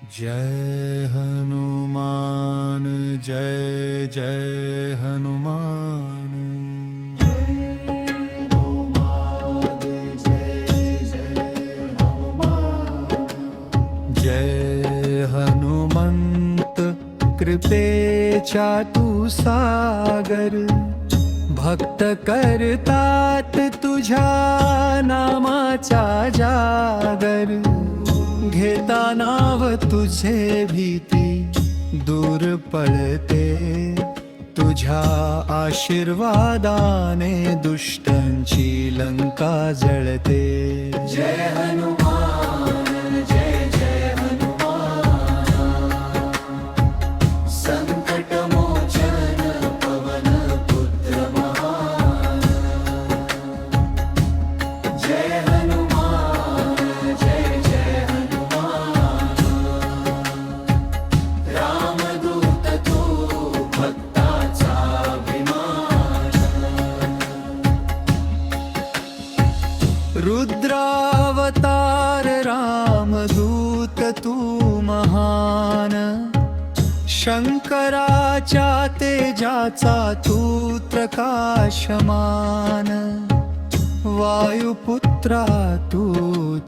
जय हनुमान जय जय हनुमान। जय हनुमंत कृपेचा तू सागर, भक्त करतात तुझ्या नामाचा जागर। घेता नाव तुझे भीती दूर पळते, तुझ्या आशीर्वादाने दुष्टांची लंका जळते। जय हनुमान जय जय हनुमान, संकट मोचन पवन पुत्र महान। जय हनुमान जय जय हनुमान, रामदूत तू भक्ताचा अभिमान। रुद्रावतार रामदूत तू महान, शंकराच्या तेजाचा तू प्रकाशमान। वायुपुत्रा तू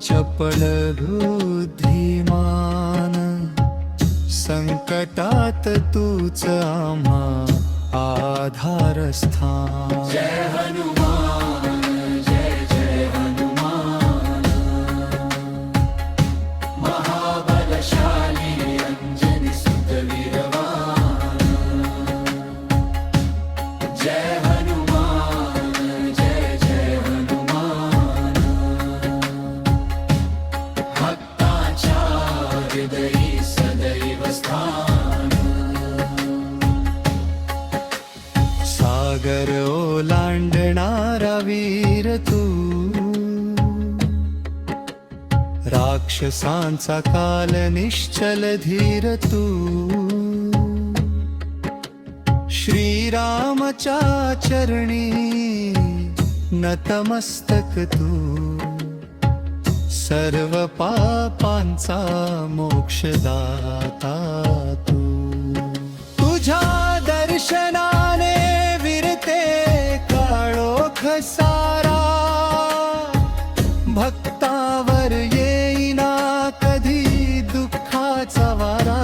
चपळ बुद्धिमान, संकटात तूच आम्हा आधारस्थान। जय हनुमान जय जय हनुमान, महाबलशाली अंजनी सुत वीरवान। जय हनुमान जय जय हनुमान, भक्ताच्या हृदयी सदैव स्थान। सागर ओलांडणारा वीर तू, राक्षसांचा काल निश्चल धीर तू। श्रीरामच्या चरणी नतमस्तक तू, सर्व पापांचा मोक्षदाता तू। तुझ्या दर्शनाने विरते काळोख सारा, भक्तावर येईना कधी दुःखाचा वारा।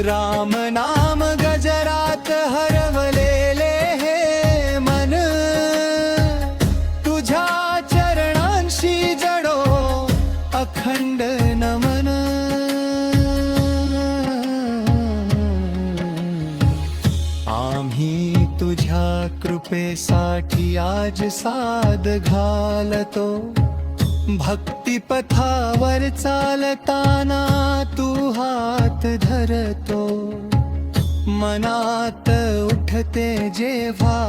राम नाम गजरात हरवलेले हे मन, तुझ्या चरणांशी जडो अखंड नमन। आम्ही तुझ्या कृपेसाठी आज साद घालतो, भक्तिपथावर चालताना तू हात धरतो। मनात उठते जेव्हा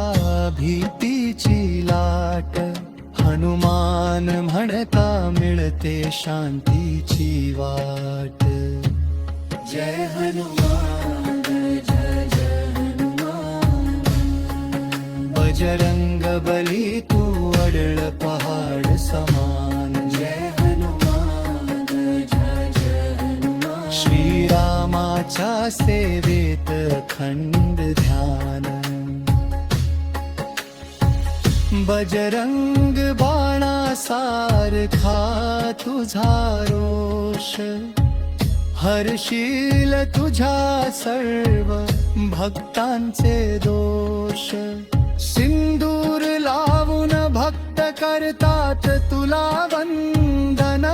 भीतीची लाट, हनुमान म्हणता मिळते शांतीची वाट। जय हनुमान जय जय हनुमान, बजरंग बली तू अडळ पहाड समान। जय हनुमान जय जय हनुमान, श्रीरामाच्या सेवेत अखंड ध्यान। बजरंग बाणासारखा तुझा रोष, हरशील तुझ्या सर्व भक्तांचे दोष। सिंदूर लावून भक्त करतात तुला वंदन,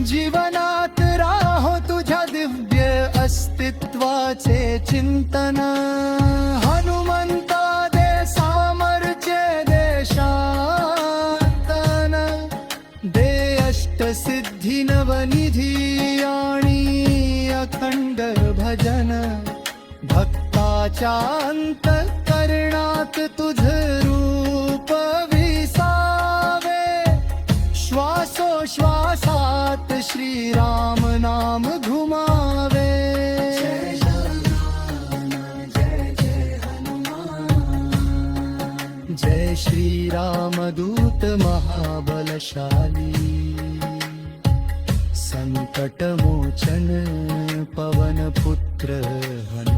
जीवनात राहो तुझ्या दिव्य अस्तित्वाचे चिंतन। हनुमंता दे सामर्थ्य दे शांतन, दे अष्टसिद्धी नवनिधी आणि अखंड भजन। भक्ताच्या अंतःकरणात तुझ रूप विसावे, श्वासोश्वासात श्रीराम नाम घुमावे। जय हनुमान जय जय हनुमान, जय श्रीराम दूत महाबलशाली। संकट मोचन पवन पुत्र हनुमान